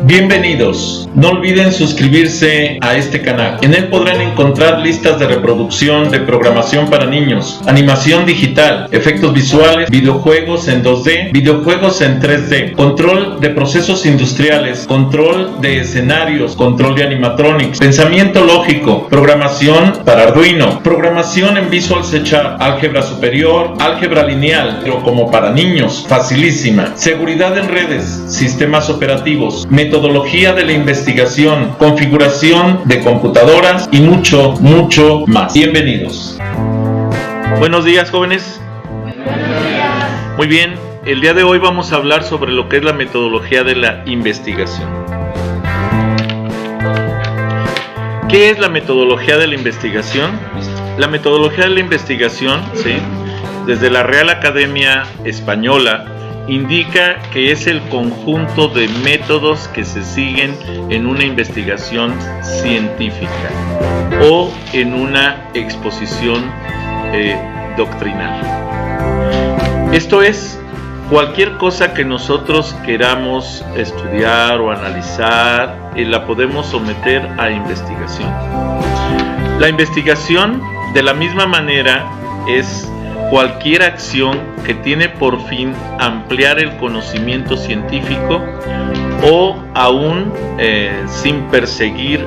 Bienvenidos. No olviden suscribirse a este canal. En él podrán encontrar listas de reproducción de programación para niños, animación digital, efectos visuales, videojuegos en 2D, videojuegos en 3D, control de procesos industriales, control de escenarios, control de animatronics, pensamiento lógico, programación para Arduino, programación en Visual C#, álgebra superior, álgebra lineal, pero como para niños, facilísima, seguridad en redes, sistemas operativos, metodología de la investigación, configuración de computadoras y mucho más. Bienvenidos. Buenos días, jóvenes. Muy bien, el día de hoy vamos a hablar sobre lo que es la metodología de la investigación. ¿Qué es la metodología de la investigación? La metodología de la investigación, ¿sí?, desde la Real Academia Española, indica que es el conjunto de métodos que se siguen en una investigación científica o en una exposición doctrinal. Esto es, cualquier cosa que nosotros queramos estudiar o analizar, la podemos someter a investigación. La investigación, de la misma manera, es cualquier acción que tiene por fin ampliar el conocimiento científico o aún sin perseguir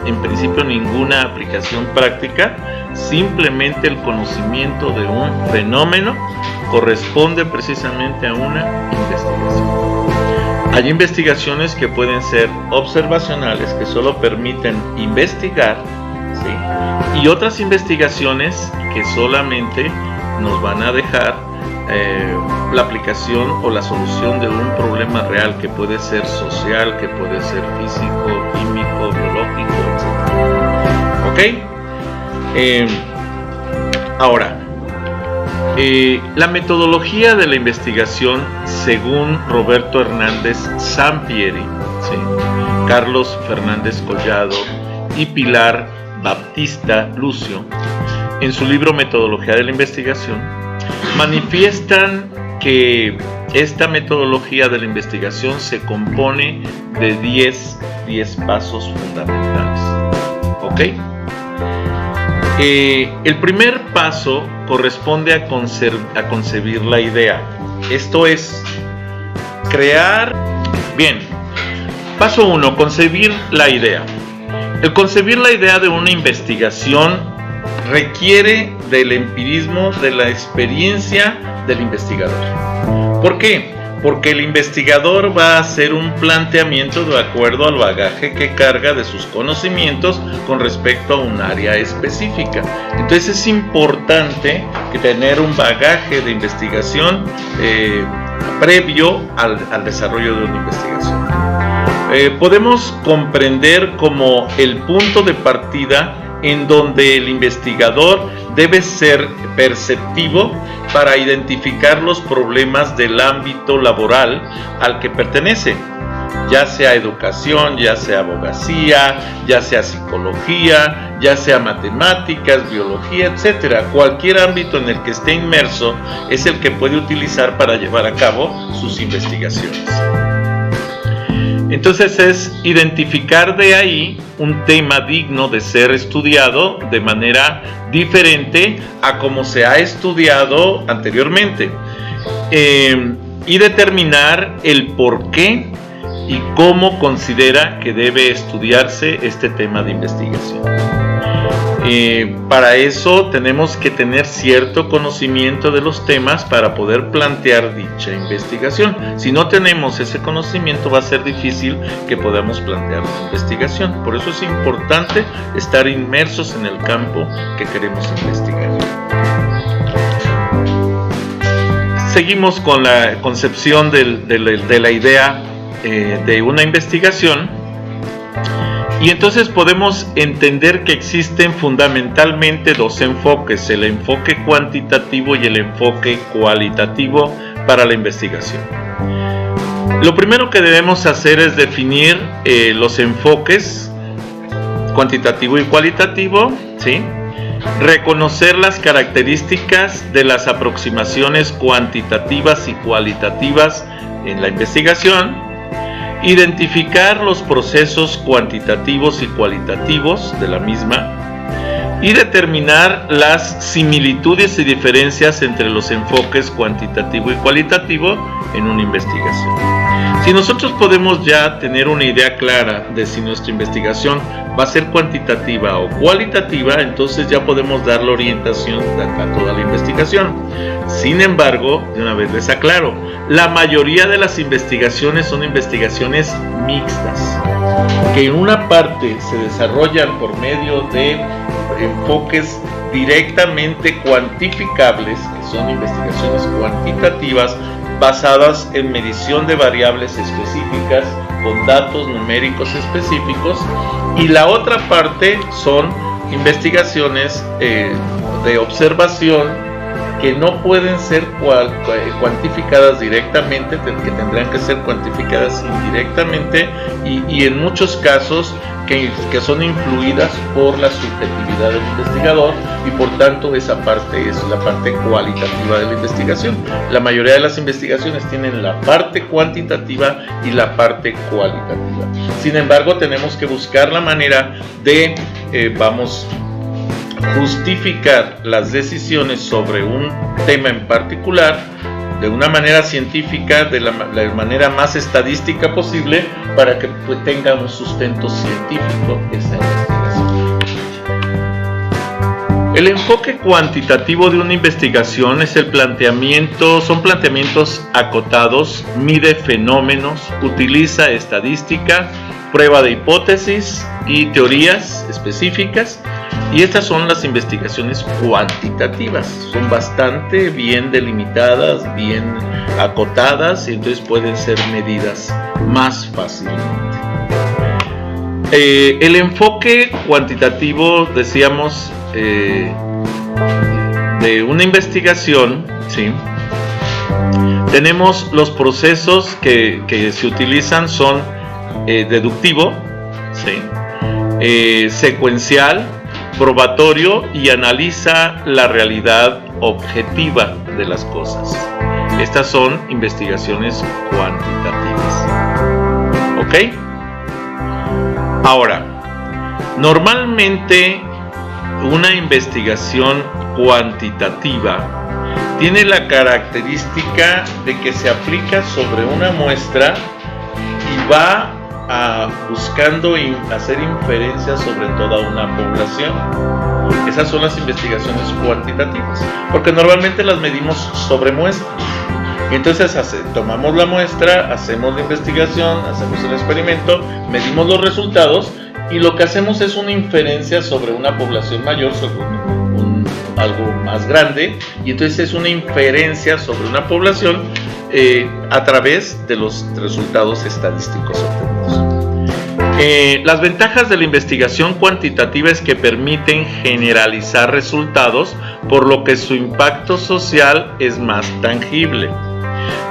en principio ninguna aplicación práctica, simplemente el conocimiento de un fenómeno corresponde precisamente a una investigación. Hay investigaciones que pueden ser observacionales, que solo permiten investigar, ¿sí?, y otras investigaciones que solamente nos van a dejar la aplicación o la solución de un problema real, que puede ser social, que puede ser físico, químico, biológico, etc. ¿Ok? Ahora, la metodología de la investigación, según Roberto Hernández Sampieri, ¿sí?, Carlos Fernández Collado y Pilar Baptista Lucio, en su libro Metodología de la Investigación, manifiestan que esta metodología de la investigación se compone de 10 pasos fundamentales. ¿Ok? El primer paso corresponde a concebir la idea. Esto es, crear. Bien, paso 1, concebir la idea. El concebir la idea de una investigación requiere del empirismo, de la experiencia del investigador. ¿Por qué? Porque el investigador va a hacer un planteamiento de acuerdo al bagaje que carga de sus conocimientos con respecto a un área específica. Entonces es importante que tener un bagaje de investigación previo al desarrollo de una investigación. Podemos comprender como el punto de partida en donde el investigador debe ser perceptivo para identificar los problemas del ámbito laboral al que pertenece, ya sea educación, ya sea abogacía, ya sea psicología, ya sea matemáticas, biología, etc. Cualquier ámbito en el que esté inmerso es el que puede utilizar para llevar a cabo sus investigaciones. Entonces es identificar de ahí un tema digno de ser estudiado de manera diferente a como se ha estudiado anteriormente, y determinar el por qué y cómo considera que debe estudiarse este tema de investigación. Para eso tenemos que tener cierto conocimiento de los temas para poder plantear dicha investigación. Si no tenemos ese conocimiento, va a ser difícil que podamos plantear la investigación. Por eso es importante estar inmersos en el campo que queremos investigar. Seguimos con la concepción de la idea de una investigación. Y entonces podemos entender que existen fundamentalmente dos enfoques, el enfoque cuantitativo y el enfoque cualitativo para la investigación. Lo primero que debemos hacer es definir los enfoques cuantitativo y cualitativo, ¿sí?, reconocer las características de las aproximaciones cuantitativas y cualitativas en la investigación, identificar los procesos cuantitativos y cualitativos de la misma y determinar las similitudes y diferencias entre los enfoques cuantitativo y cualitativo en una investigación. Si nosotros podemos ya tener una idea clara de si nuestra investigación va a ser cuantitativa o cualitativa, entonces ya podemos dar la orientación a toda la investigación. Sin embargo, de una vez les aclaro, la mayoría de las investigaciones son investigaciones mixtas, que en una parte se desarrollan por medio de enfoques directamente cuantificables, que son investigaciones cuantitativas basadas en medición de variables específicas con datos numéricos específicos, y la otra parte son investigaciones de observación que no pueden ser cuantificadas directamente, que tendrán que ser cuantificadas indirectamente y en muchos casos que son influidas por la subjetividad del investigador, y por tanto esa parte es la parte cualitativa de la investigación. La mayoría de las investigaciones tienen la parte cuantitativa y la parte cualitativa. Sin embargo, tenemos que buscar la manera de, justificar las decisiones sobre un tema en particular de una manera científica, de la manera más estadística posible, para que tenga un sustento científico esa investigación. El enfoque cuantitativo de una investigación es son planteamientos acotados, mide fenómenos, utiliza estadística, prueba de hipótesis y teorías específicas. Y estas son las investigaciones cuantitativas, son bastante bien delimitadas, bien acotadas, y entonces pueden ser medidas más fácilmente. El enfoque cuantitativo, decíamos, de una investigación, ¿sí? Tenemos los procesos que se utilizan son deductivo, ¿sí? Secuencial, probatorio, y analiza la realidad objetiva de las cosas. Estas son investigaciones cuantitativas. ¿Ok? Ahora, normalmente una investigación cuantitativa tiene la característica de que se aplica sobre una muestra y va buscando hacer inferencias sobre toda una población. Esas son las investigaciones cuantitativas, porque normalmente las medimos sobre muestras. Entonces tomamos la muestra, hacemos la investigación, hacemos el experimento, medimos los resultados, y lo que hacemos es una inferencia sobre una población mayor, sobre algo más grande, y entonces es una inferencia sobre una población a través de los resultados estadísticos obtenidos. Las ventajas de la investigación cuantitativa es que permiten generalizar resultados, por lo que su impacto social es más tangible.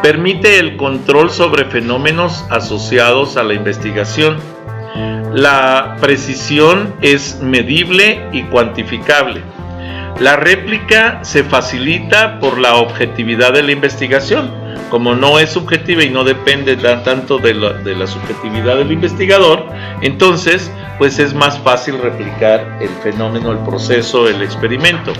Permite el control sobre fenómenos asociados a la investigación. La precisión es medible y cuantificable. La réplica se facilita por la objetividad de la investigación. Como no es subjetiva y no depende tanto de la subjetividad del investigador, entonces pues es más fácil replicar el fenómeno, el proceso, el experimento.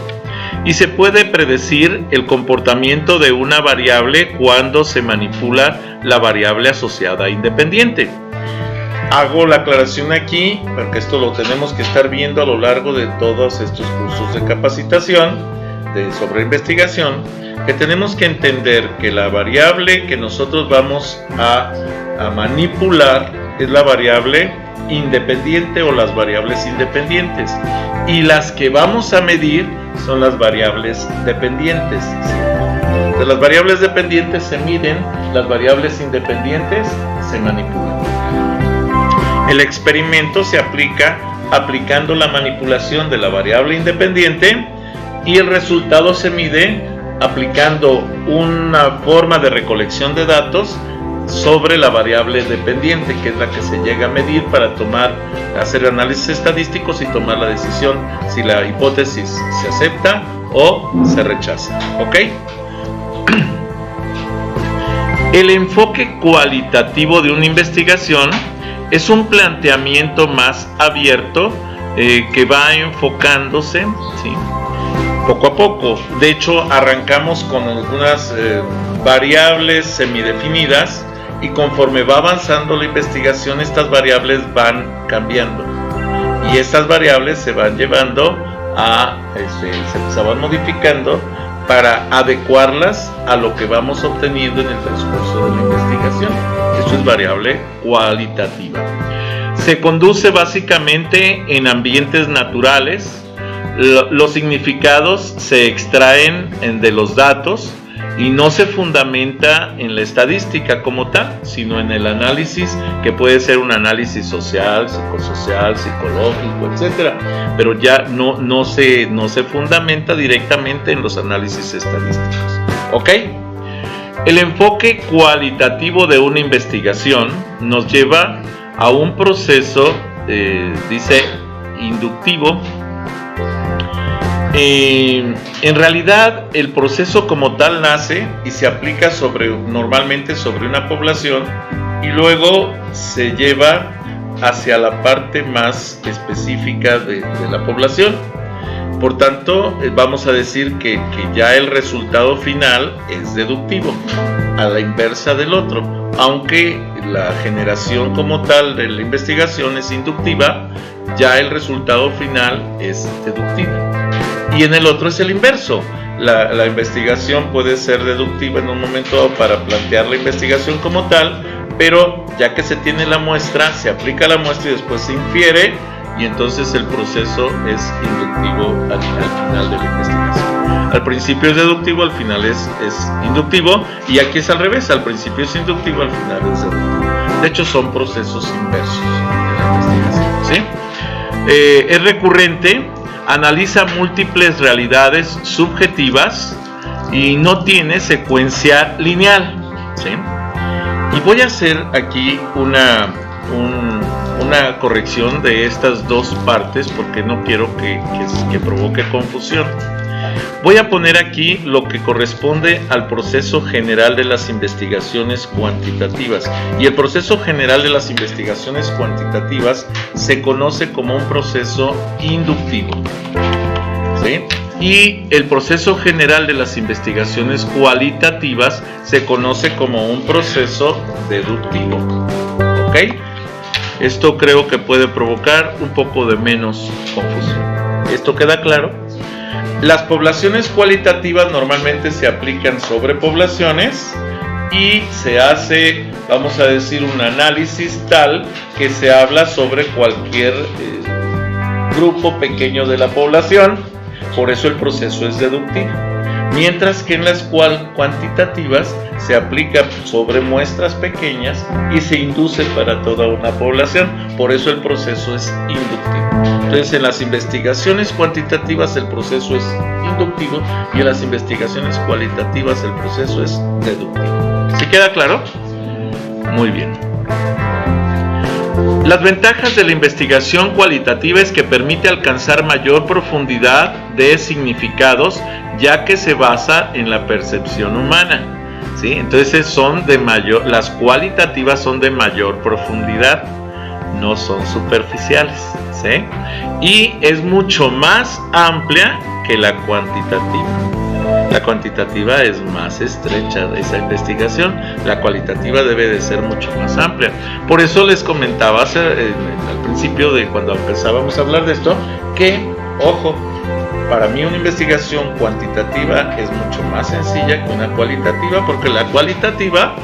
Y se puede predecir el comportamiento de una variable cuando se manipula la variable asociada independiente. Hago la aclaración aquí, porque esto lo tenemos que estar viendo a lo largo de todos estos cursos de capacitación sobre investigación, que tenemos que entender que la variable que nosotros vamos a manipular es la variable independiente o las variables independientes, y las que vamos a medir son las variables dependientes. De las variables dependientes se miden, las variables independientes se manipulan. El experimento se aplica aplicando la manipulación de la variable independiente, y el resultado se mide aplicando una forma de recolección de datos sobre la variable dependiente, que es la que se llega a medir para hacer análisis estadísticos y tomar la decisión si la hipótesis se acepta o se rechaza. ¿Ok? El enfoque cualitativo de una investigación es un planteamiento más abierto que va enfocándose, ¿sí?, poco a poco. De hecho, arrancamos con algunas variables semidefinidas y conforme va avanzando la investigación, estas variables van cambiando y estas variables se van llevando a, se van modificando para adecuarlas a lo que vamos obteniendo en el transcurso de la investigación. Esto es variable cualitativa. Se conduce básicamente en ambientes naturales. Los significados se extraen de los datos y no se fundamenta en la estadística como tal, sino en el análisis, que puede ser un análisis social, psicosocial, psicológico, etcétera, pero ya no se fundamenta directamente en los análisis estadísticos. ¿Ok? El enfoque cualitativo de una investigación nos lleva a un proceso, dice, inductivo. En realidad el proceso como tal nace y se aplica normalmente sobre una población y luego se lleva hacia la parte más específica de la población. Por tanto, vamos a decir que ya el resultado final es deductivo, a la inversa del otro, aunque la generación como tal de la investigación es inductiva, ya el resultado final es deductivo. Y en el otro es el inverso. La investigación puede ser deductiva en un momento dado para plantear la investigación como tal, pero ya que se tiene la muestra, se aplica la muestra y después se infiere, y entonces el proceso es inductivo al final de la investigación. Al principio es deductivo, al final es inductivo, y aquí es al revés, al principio es inductivo, al final es deductivo. De hecho, son procesos inversos de la investigación, ¿sí? Es recurrente, analiza múltiples realidades subjetivas y no tiene secuencia lineal, ¿sí? Y voy a hacer aquí una corrección de estas dos partes porque no quiero que provoque confusión. Voy a poner aquí lo que corresponde al proceso general de las investigaciones cuantitativas. Y el proceso general de las investigaciones cuantitativas se conoce como un proceso inductivo, ¿sí? Y el proceso general de las investigaciones cualitativas se conoce como un proceso deductivo. ¿Ok? Esto creo que puede provocar un poco de menos confusión. ¿Esto queda claro? Las poblaciones cualitativas normalmente se aplican sobre poblaciones y se hace, vamos a decir, un análisis tal que se habla sobre cualquier grupo pequeño de la población, por eso el proceso es deductivo. Mientras que en las cuantitativas se aplica sobre muestras pequeñas y se induce para toda una población, por eso el proceso es inductivo. Entonces, en las investigaciones cuantitativas el proceso es inductivo y en las investigaciones cualitativas el proceso es deductivo. ¿Sí queda claro? Muy bien. Las ventajas de la investigación cualitativa es que permite alcanzar mayor profundidad de significados, ya que se basa en la percepción humana, ¿sí? Entonces las cualitativas son de mayor profundidad, no son superficiales, ¿sí? Y es mucho más amplia que la cuantitativa. La cuantitativa es más estrecha de esa investigación, la cualitativa debe de ser mucho más amplia. Por eso les comentaba al principio de cuando empezábamos a hablar de esto, que, ojo, para mí una investigación cuantitativa es mucho más sencilla que una cualitativa, porque la cualitativa,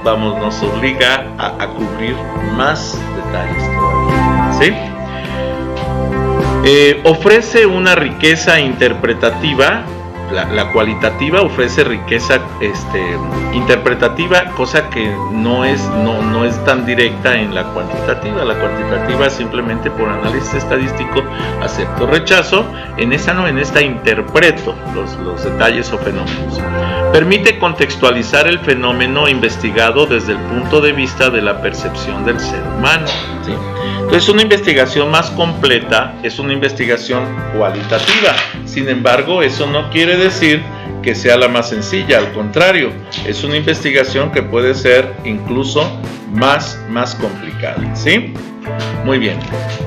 nos obliga a cubrir más detalles todavía, ¿sí? Ofrece una riqueza interpretativa. La cualitativa ofrece riqueza interpretativa, cosa que no es tan directa en la cuantitativa. La cuantitativa simplemente por análisis estadístico acepto, rechazo, en esta interpreto los detalles o fenómenos. Permite contextualizar el fenómeno investigado desde el punto de vista de la percepción del ser humano, ¿sí? Entonces, una investigación más completa es una investigación cualitativa. Sin embargo, eso no quiere decir que sea la más sencilla, al contrario, es una investigación que puede ser incluso más complicada, ¿sí? Muy bien.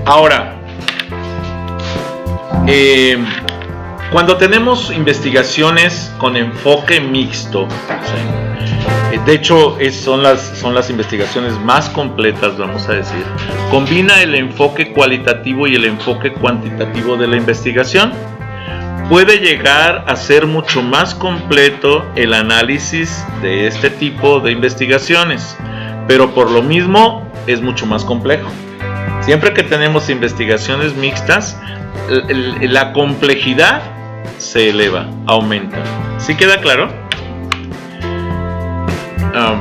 Ahora, cuando tenemos investigaciones con enfoque mixto, ¿sí? De hecho son las investigaciones más completas, vamos a decir, combina el enfoque cualitativo y el enfoque cuantitativo de la investigación. Puede llegar a ser mucho más completo el análisis de este tipo de investigaciones, pero por lo mismo es mucho más complejo. Siempre que tenemos investigaciones mixtas, la complejidad se eleva, aumenta. ¿Sí queda claro?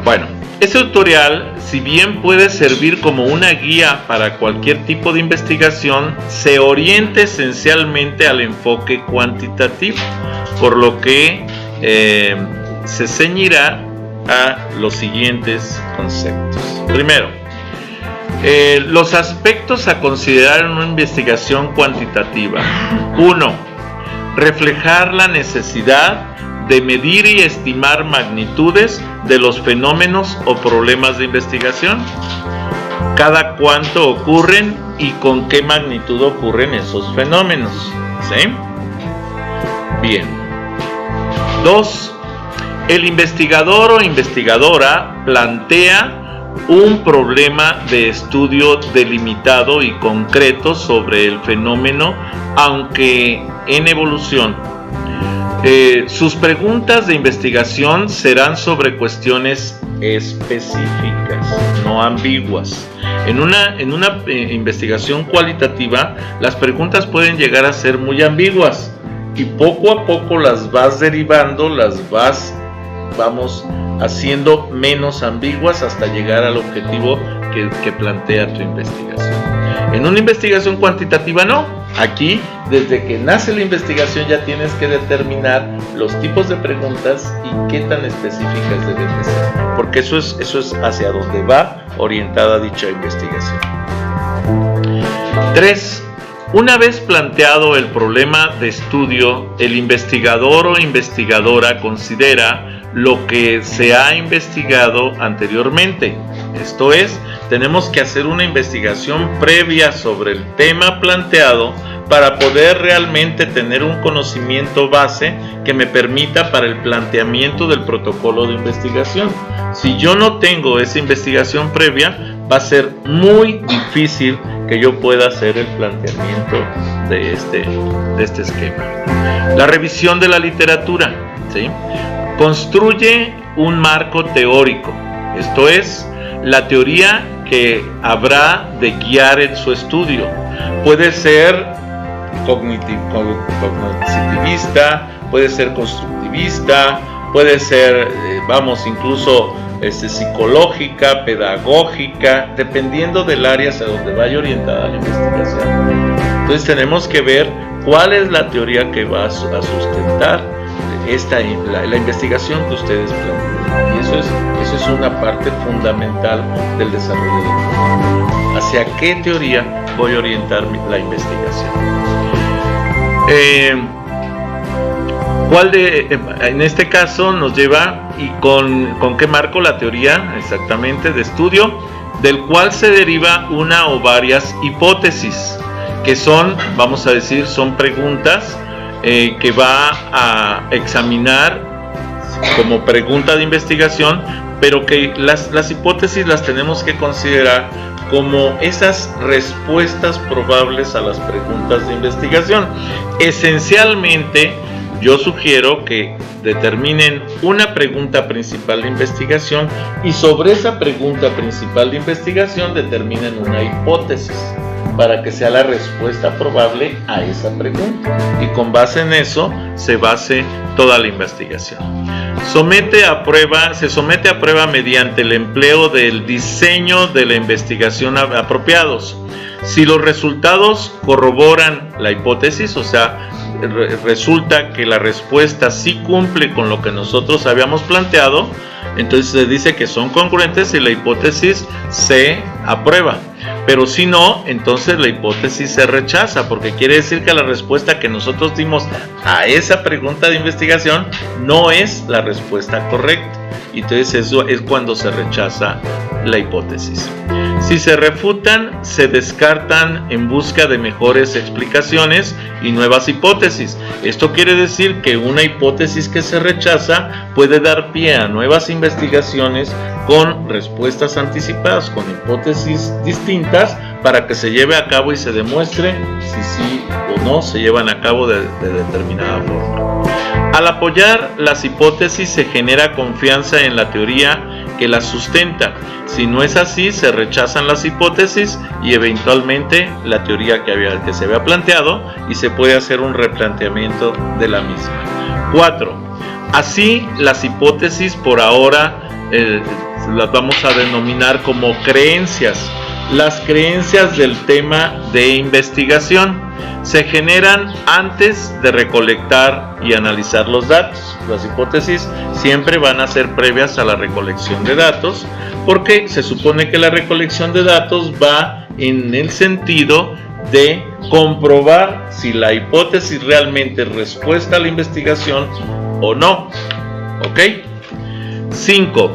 Bueno, este tutorial, si bien puede servir como una guía para cualquier tipo de investigación, se orienta esencialmente al enfoque cuantitativo, por lo que se ceñirá a los siguientes conceptos. Primero, los aspectos a considerar en una investigación cuantitativa. 1. Reflejar la necesidad de medir y estimar magnitudes de los fenómenos o problemas de investigación. Cada cuánto ocurren y con qué magnitud ocurren esos fenómenos, ¿sí? Bien. 2. El investigador o investigadora plantea un problema de estudio delimitado y concreto sobre el fenómeno, aunque en evolución. Sus preguntas de investigación serán sobre cuestiones específicas, no ambiguas. En una investigación cualitativa, las preguntas pueden llegar a ser muy ambiguas y poco a poco las vas derivando, vamos haciendo menos ambiguas hasta llegar al objetivo que plantea tu investigación. En una investigación cuantitativa no. Aquí, desde que nace la investigación, ya tienes que determinar los tipos de preguntas y qué tan específicas deben de ser, porque eso es hacia donde va orientada dicha investigación. 3. Una vez planteado el problema de estudio, el investigador o investigadora considera lo que se ha investigado anteriormente. Esto es, tenemos que hacer una investigación previa sobre el tema planteado para poder realmente tener un conocimiento base que me permita para el planteamiento del protocolo de investigación. Si yo no tengo esa investigación previa, va a ser muy difícil que yo pueda hacer el planteamiento de este esquema. La revisión de la literatura, ¿sí? Construye un marco teórico, esto es, la teoría que habrá de guiar en su estudio. Puede ser cognitivista, puede ser constructivista, puede ser, incluso psicológica, pedagógica, dependiendo del área hacia donde vaya orientada la investigación. Entonces tenemos que ver cuál es la teoría que va a sustentar la investigación que ustedes plantean. Y eso es una parte fundamental del desarrollo del programa. ¿Hacia qué teoría voy a orientar la investigación? En este caso nos lleva y con qué marco la teoría exactamente de estudio, del cual se deriva una o varias hipótesis, que son, vamos a decir, son preguntas que va a examinar como pregunta de investigación, pero que las hipótesis las tenemos que considerar como esas respuestas probables a las preguntas de investigación. Esencialmente, yo sugiero que determinen una pregunta principal de investigación y sobre esa pregunta principal de investigación determinen una hipótesis para que sea la respuesta probable a esa pregunta, y con base en eso se base toda la investigación. Se somete a prueba mediante el empleo del diseño de la investigación apropiados. Si los resultados corroboran la hipótesis, o sea, resulta que la respuesta sí cumple con lo que nosotros habíamos planteado, entonces se dice que son congruentes y la hipótesis se aprueba. Pero si no, entonces la hipótesis se rechaza, porque quiere decir que la respuesta que nosotros dimos a esa pregunta de investigación no es la respuesta correcta. Entonces eso es cuando se rechaza la hipótesis. Si se refutan, se descartan en busca de mejores explicaciones y nuevas hipótesis. Esto quiere decir que una hipótesis que se rechaza puede dar pie a nuevas investigaciones con respuestas anticipadas, con hipótesis distintas, para que se lleve a cabo y se demuestre si sí o no se llevan a cabo de determinada forma. Al apoyar las hipótesis se genera confianza en la teoría que las sustenta. Si no es así, se rechazan las hipótesis y eventualmente la teoría que se había planteado, y se puede hacer un replanteamiento de la misma. 4. Así, las hipótesis por ahora las vamos a denominar como creencias. Las creencias del tema de investigación se generan antes de recolectar y analizar los datos. Las hipótesis siempre van a ser previas a la recolección de datos, porque se supone que la recolección de datos va en el sentido de comprobar si la hipótesis realmente es respuesta a la investigación o no. ¿Ok? 5.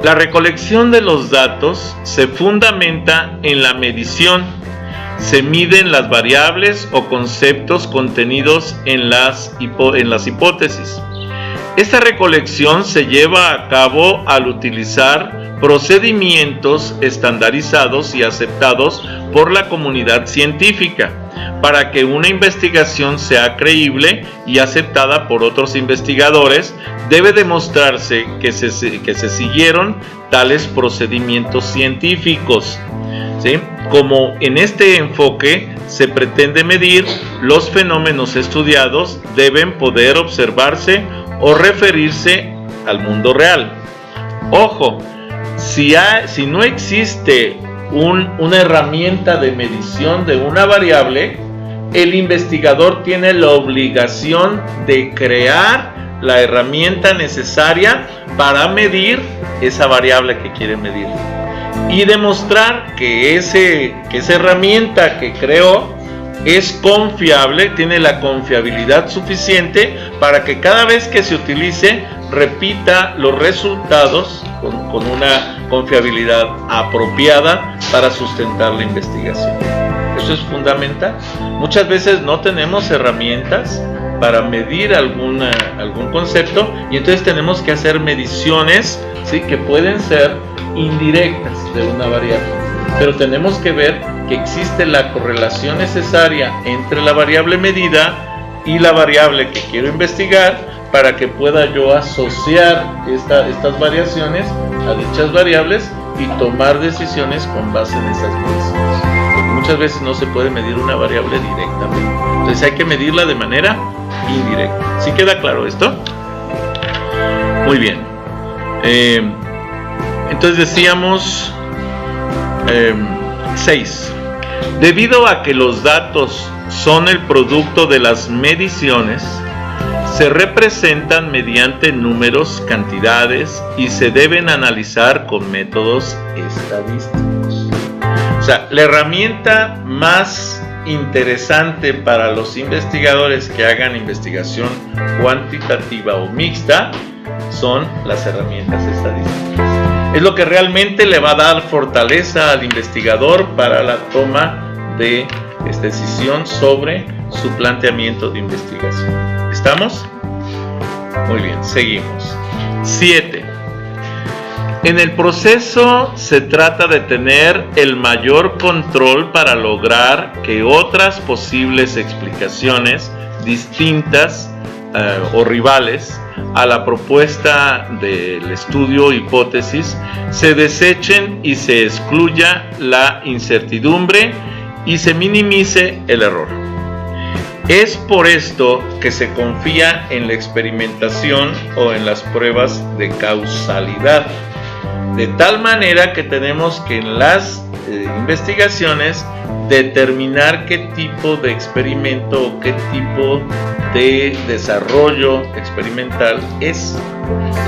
La recolección de los datos se fundamenta en la medición. Se miden las variables o conceptos contenidos en las hipótesis. Esta recolección se lleva a cabo al utilizar procedimientos estandarizados y aceptados por la comunidad científica. Para que una investigación sea creíble y aceptada por otros investigadores, debe demostrarse que se siguieron tales procedimientos científicos. ¿Sí? Como en este enfoque se pretende medir, los fenómenos estudiados deben poder observarse o referirse al mundo real. Ojo, si no existe una herramienta de medición de una variable, el investigador tiene la obligación de crear la herramienta necesaria para medir esa variable que quiere medir y demostrar que esa herramienta que creó es confiable, tiene la confiabilidad suficiente para que cada vez que se utilice repita los resultados con una confiabilidad apropiada para sustentar la investigación. Eso es fundamental. Muchas veces no tenemos herramientas para medir algún concepto, y entonces tenemos que hacer mediciones, ¿sí?, que pueden ser indirectas de una variable, pero tenemos que ver que existe la correlación necesaria entre la variable medida y la variable que quiero investigar para que pueda yo asociar estas variaciones a dichas variables y tomar decisiones con base en esas mediciones. Porque muchas veces no se puede medir una variable directamente, entonces hay que medirla de manera indirecta. ¿Sí queda claro esto? Muy bien. Entonces decíamos 6. Debido a que los datos son el producto de las mediciones, se representan mediante números, cantidades, y se deben analizar con métodos estadísticos. O sea, la herramienta más interesante para los investigadores que hagan investigación cuantitativa o mixta son las herramientas estadísticas. Es lo que realmente le va a dar fortaleza al investigador para la toma de decisión sobre su planteamiento de investigación. ¿Estamos? Muy bien, seguimos. 7. En el proceso se trata de tener el mayor control para lograr que otras posibles explicaciones distintas o rivales a la propuesta del estudio hipótesis se desechen y se excluya la incertidumbre y se minimice el error. Es por esto que se confía en la experimentación o en las pruebas de causalidad, de tal manera que tenemos que en las investigaciones determinar qué tipo de experimento o qué tipo de desarrollo experimental es.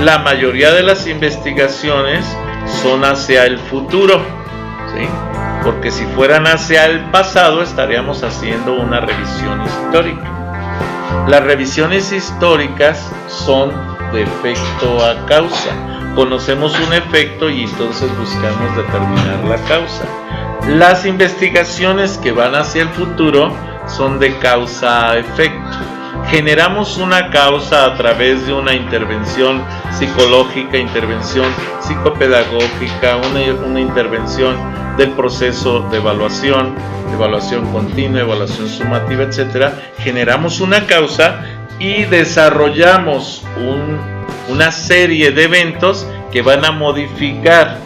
La mayoría de las investigaciones son hacia el futuro, ¿sí? porque si fueran hacia el pasado estaríamos haciendo una revisión histórica. Las revisiones históricas son de efecto a causa. Conocemos un efecto y entonces buscamos determinar la causa. Las investigaciones que van hacia el futuro son de causa a efecto. Generamos una causa a través de una intervención psicológica, intervención psicopedagógica, una intervención del proceso de evaluación continua, evaluación sumativa, etc. Generamos una causa y desarrollamos una serie de eventos que van a modificar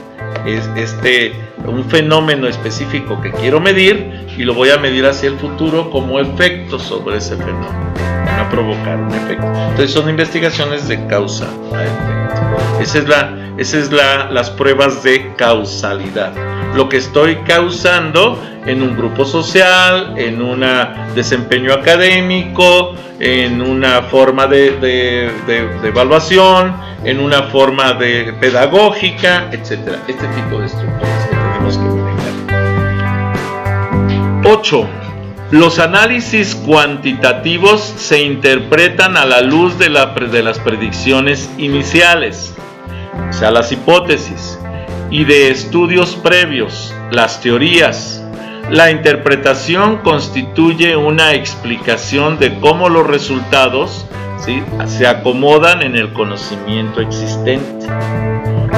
un fenómeno específico que quiero medir y lo voy a medir hacia el futuro como efecto sobre ese fenómeno. Van a provocar un efecto. Entonces son investigaciones de causa a efecto. Esa es las pruebas de causalidad. Lo que estoy causando en un grupo social, en un desempeño académico, en una forma de evaluación, en una forma de pedagógica, etc. Este tipo de estructuras que tenemos que manejar. 8. Los análisis cuantitativos se interpretan a la luz de las predicciones iniciales, o sea, las hipótesis, y de estudios previos, las teorías. La interpretación constituye una explicación de cómo los resultados, ¿sí?, se acomodan en el conocimiento existente,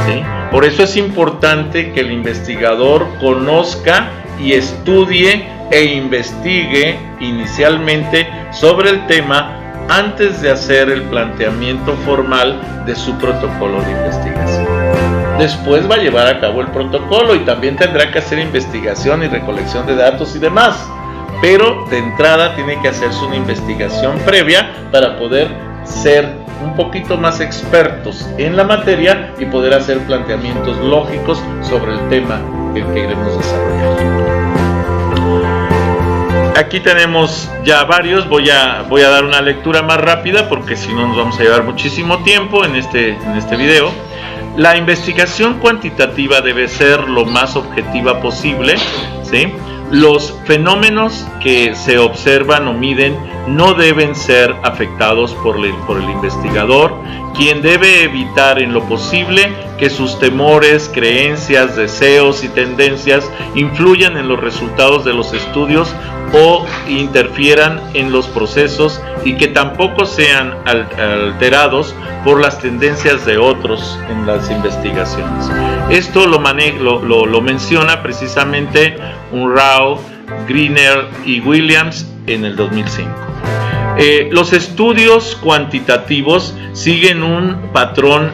¿sí? Por eso es importante que el investigador conozca y estudie e investigue inicialmente sobre el tema antes de hacer el planteamiento formal de su protocolo de investigación. Después va a llevar a cabo el protocolo y también tendrá que hacer investigación y recolección de datos y demás, pero de entrada tiene que hacerse una investigación previa para poder ser un poquito más expertos en la materia y poder hacer planteamientos lógicos sobre el tema que queremos desarrollar. Aquí tenemos ya varios, voy a dar una lectura más rápida porque si no nos vamos a llevar muchísimo tiempo en este video. La investigación cuantitativa debe ser lo más objetiva posible, ¿sí? Los fenómenos que se observan o miden no deben ser afectados por el investigador, quien debe evitar en lo posible que sus temores, creencias, deseos y tendencias influyan en los resultados de los estudios o interfieran en los procesos y que tampoco sean alterados por las tendencias de otros en las investigaciones. Esto lo menciona precisamente Rao, Greener y Williams en el 2005. Los estudios cuantitativos siguen un patrón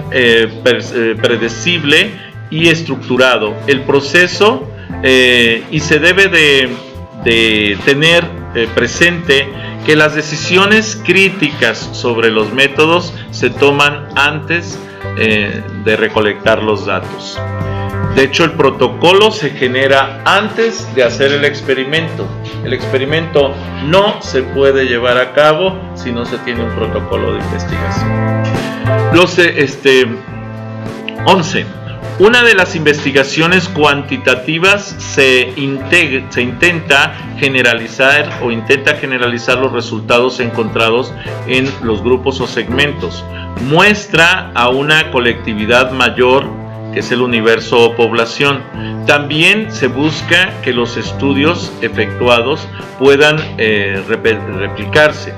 predecible y estructurado. El proceso y se debe de tener presente que las decisiones críticas sobre los métodos se toman antes de recolectar los datos. De hecho, el protocolo se genera antes de hacer el experimento. El experimento no se puede llevar a cabo si no se tiene un protocolo de investigación. 11. Una de las investigaciones cuantitativas se intenta generalizar los resultados encontrados en los grupos o segmentos. Muestra a una colectividad mayor, que es el universo o población. También se busca que los estudios efectuados puedan replicarse.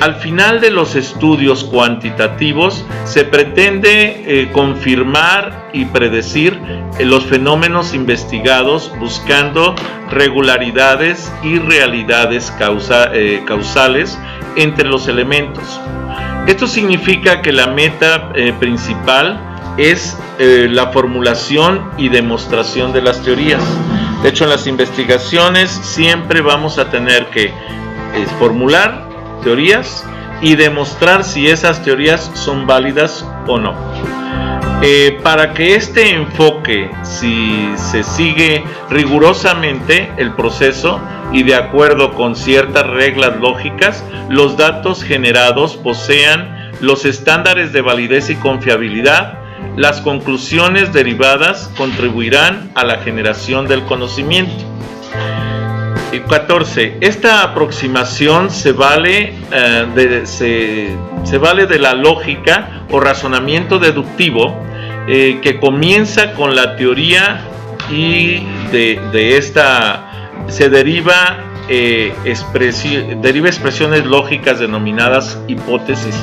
Al final de los estudios cuantitativos se pretende confirmar y predecir los fenómenos investigados buscando regularidades y realidades causales entre los elementos. Esto significa que la meta principal es la formulación y demostración de las teorías. De hecho, en las investigaciones siempre vamos a tener que formular teorías y demostrar si esas teorías son válidas o no. Para que este enfoque, si se sigue rigurosamente el proceso y de acuerdo con ciertas reglas lógicas, los datos generados posean los estándares de validez y confiabilidad, Las conclusiones derivadas contribuirán a la generación del conocimiento. Y 14. Esta aproximación se vale de la lógica o razonamiento deductivo que comienza con la teoría y de esta se deriva expresiones lógicas denominadas hipótesis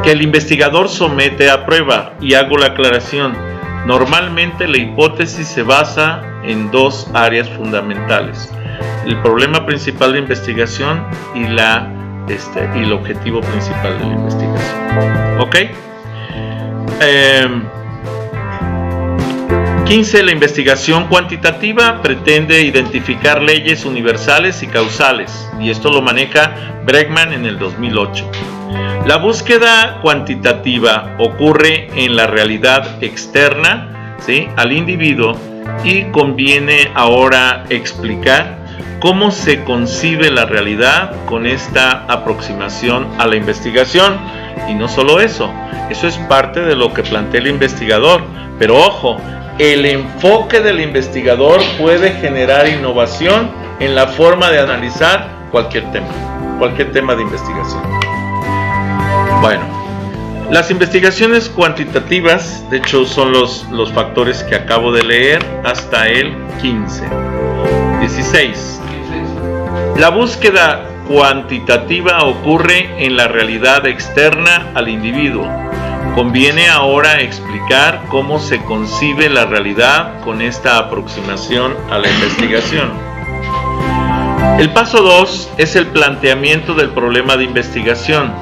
que el investigador somete a prueba. Y hago la aclaración: normalmente la hipótesis se basa en dos áreas fundamentales: el problema principal de investigación y el objetivo principal de la investigación. ¿Ok? 15. La investigación cuantitativa pretende identificar leyes universales y causales, y esto lo maneja Bregman en el 2008. La búsqueda cuantitativa ocurre en la realidad externa, ¿sí?, al individuo, y conviene ahora explicar cómo se concibe la realidad con esta aproximación a la investigación. Y no solo eso es parte de lo que plantea el investigador, pero ojo, el enfoque del investigador puede generar innovación en la forma de analizar cualquier tema de investigación. Bueno, las investigaciones cuantitativas, de hecho, son los factores que acabo de leer hasta el 15. 16. La búsqueda cuantitativa ocurre en la realidad externa al individuo. Conviene ahora explicar cómo se concibe la realidad con esta aproximación a la investigación. El paso 2 es el planteamiento del problema de investigación.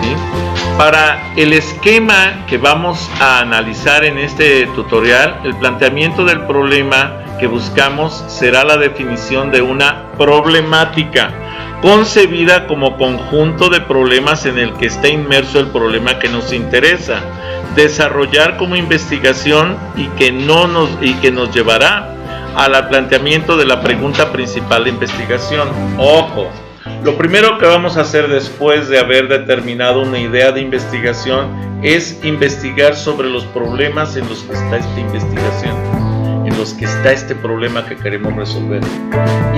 ¿Sí? Para el esquema que vamos a analizar en este tutorial, el planteamiento del problema que buscamos será la definición de una problemática concebida como conjunto de problemas en el que está inmerso el problema que nos interesa desarrollar como investigación y que nos llevará al planteamiento de la pregunta principal de investigación. Ojo, lo primero que vamos a hacer después de haber determinado una idea de investigación es investigar sobre los problemas en los que está esta investigación, en los que está este problema que queremos resolver,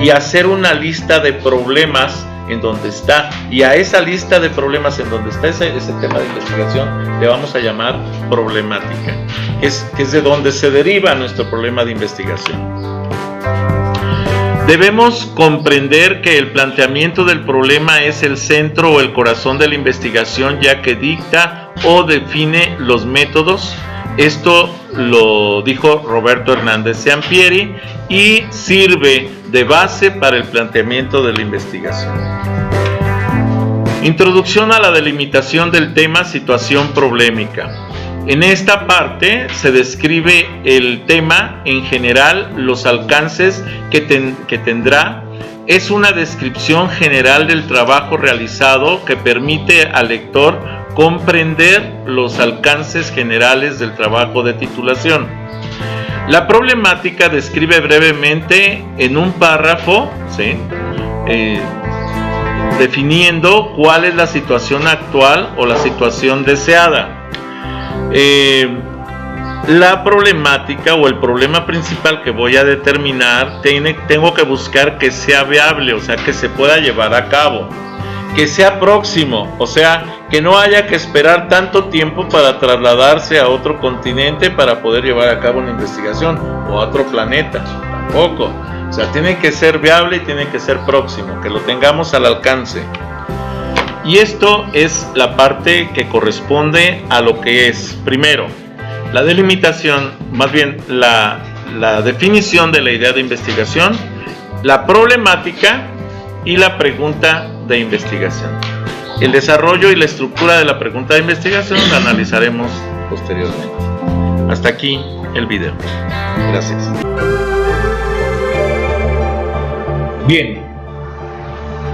y hacer una lista de problemas en donde está, y a esa lista de problemas en donde está ese tema de investigación le vamos a llamar problemática, que es de donde se deriva nuestro problema de investigación. Debemos comprender que el planteamiento del problema es el centro o el corazón de la investigación, ya que dicta o define los métodos. Esto lo dijo Roberto Hernández Sampieri y sirve de base para el planteamiento de la investigación. Introducción a la delimitación del tema situación problemática. En esta parte se describe el tema en general, los alcances que tendrá. Es una descripción general del trabajo realizado que permite al lector comprender los alcances generales del trabajo de titulación. La problemática describe brevemente en un párrafo, ¿sí?, definiendo cuál es la situación actual o la situación deseada. La problemática o el problema principal que voy a determinar tengo que buscar que sea viable, o sea, que se pueda llevar a cabo, que sea próximo, o sea, que no haya que esperar tanto tiempo para trasladarse a otro continente para poder llevar a cabo una investigación, o a otro planeta, tampoco. O sea, tiene que ser viable y tiene que ser próximo, que lo tengamos al alcance. Y esto es la parte que corresponde a lo que es, primero, la delimitación, más bien la definición de la idea de investigación, la problemática y la pregunta de investigación. El desarrollo y la estructura de la pregunta de investigación la analizaremos posteriormente. Hasta aquí el video. Gracias. Bien,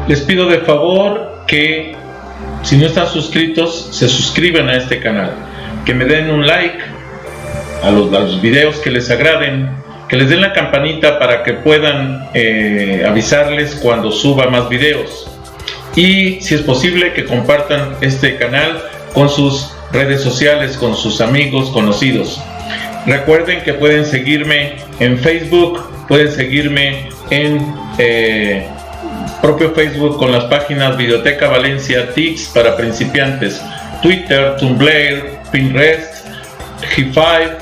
les pido de favor que, si no están suscritos, se suscriban a este canal, que me den un like a los videos que les agraden, que les den la campanita para que puedan avisarles cuando suba más videos, y si es posible que compartan este canal con sus redes sociales con sus amigos, conocidos. Recuerden que pueden seguirme en Facebook, pueden seguirme en propio Facebook con las páginas Videoteca Valencia, TICS para principiantes, Twitter, Tumblr, Pinterest, G5,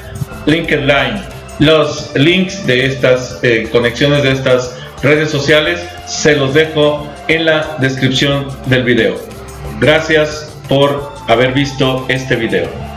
LinkedIn. Los links de estas conexiones de estas redes sociales se los dejo en la descripción del video. Gracias por haber visto este video.